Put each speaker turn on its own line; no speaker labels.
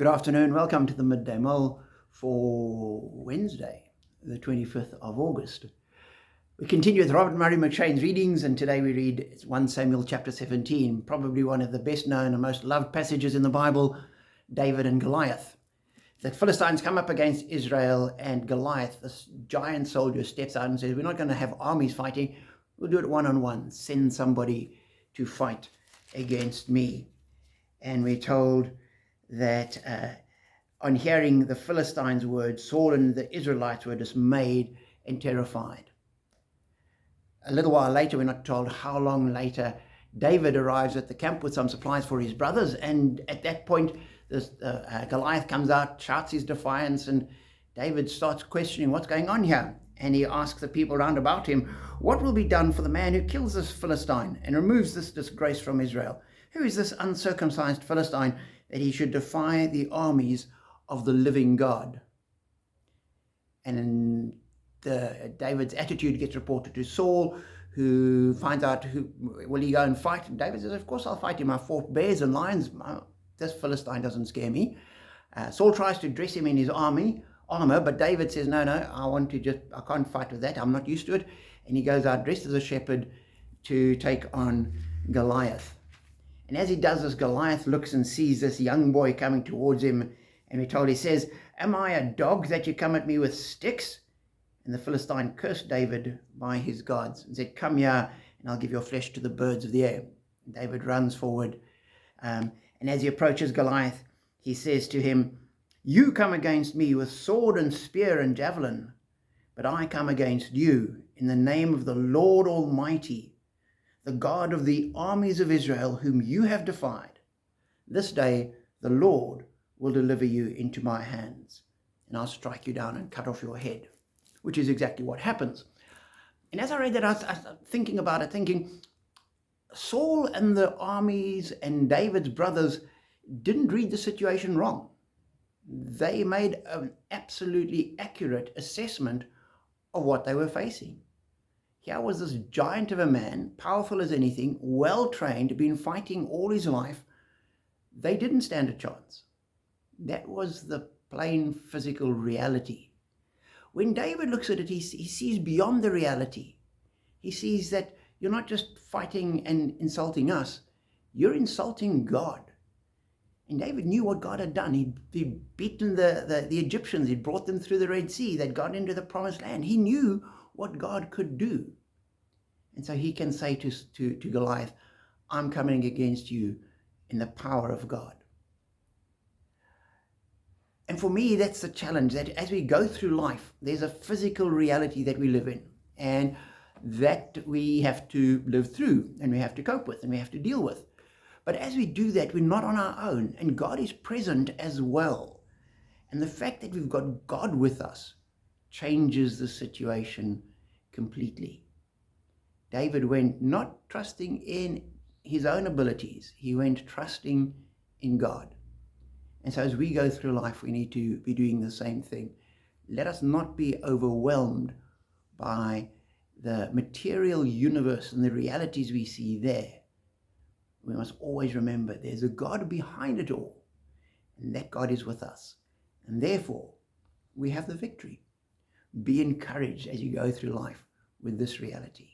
Good afternoon. Welcome to the Midday Mull for Wednesday, the 25th of August. We continue with Robert Murray McShane's readings, and today we read 1 Samuel chapter 17, probably one of the best known and most loved passages in the Bible, David and Goliath. The Philistines come up against Israel, and Goliath, this giant soldier, steps out and says, we're not going to have armies fighting, we'll do it one-on-one. Send somebody to fight against me. And we're told that on hearing the Philistines' words, Saul and the Israelites were dismayed and terrified. A little while later, we're not told how long later, David arrives at the camp with some supplies for his brothers, and at that point, Goliath comes out, shouts his defiance, and David starts questioning what's going on here. And he asks the people round about him, what will be done for the man who kills this Philistine and removes this disgrace from Israel? Who is this uncircumcised Philistine that he should defy the armies of the living God? And David's attitude gets reported to Saul, who finds out, will he go and fight? And David says, of course I'll fight him. I fought bears and lions. This Philistine doesn't scare me. Saul tries to dress him in his armor, but David says, no, I can't fight with that. I'm not used to it. And he goes out dressed as a shepherd to take on Goliath. And as he does this, Goliath looks and sees this young boy coming towards him. And we're told, he says, am I a dog that you come at me with sticks? And the Philistine cursed David by his gods and said, come here and I'll give your flesh to the birds of the air. And David runs forward. And as he approaches Goliath, he says to him, you come against me with sword and spear and javelin, but I come against you in the name of the Lord Almighty, the God of the armies of Israel, whom you have defied. This day the Lord will deliver you into my hands, and I'll strike you down and cut off your head, which is exactly what happens. And as I read that, I was thinking about it, thinking, Saul and the armies and David's brothers didn't read the situation wrong. They made an absolutely accurate assessment of what they were facing. Here was this giant of a man, powerful as anything, well-trained, been fighting all his life. They didn't stand a chance. That was the plain physical reality. When David looks at it, he sees beyond the reality. He sees that you're not just fighting and insulting us, you're insulting God. And David knew what God had done. He'd beaten the Egyptians. He'd brought them through the Red Sea. They'd got into the promised land. He knew what God could do. And so he can say to Goliath, I'm coming against you in the power of God. And for me, that's the challenge, that as we go through life, there's a physical reality that we live in, and that we have to live through, and we have to cope with, and we have to deal with. But as we do that, we're not on our own, and God is present as well. And the fact that we've got God with us changes the situation completely. David went not trusting in his own abilities, he went trusting in God. And so as we go through life, we need to be doing the same thing. Let us not be overwhelmed by the material universe and the realities we see there. We must always remember there's a God behind it all, and that God is with us. And therefore, we have the victory. Be encouraged as you go through life with this reality.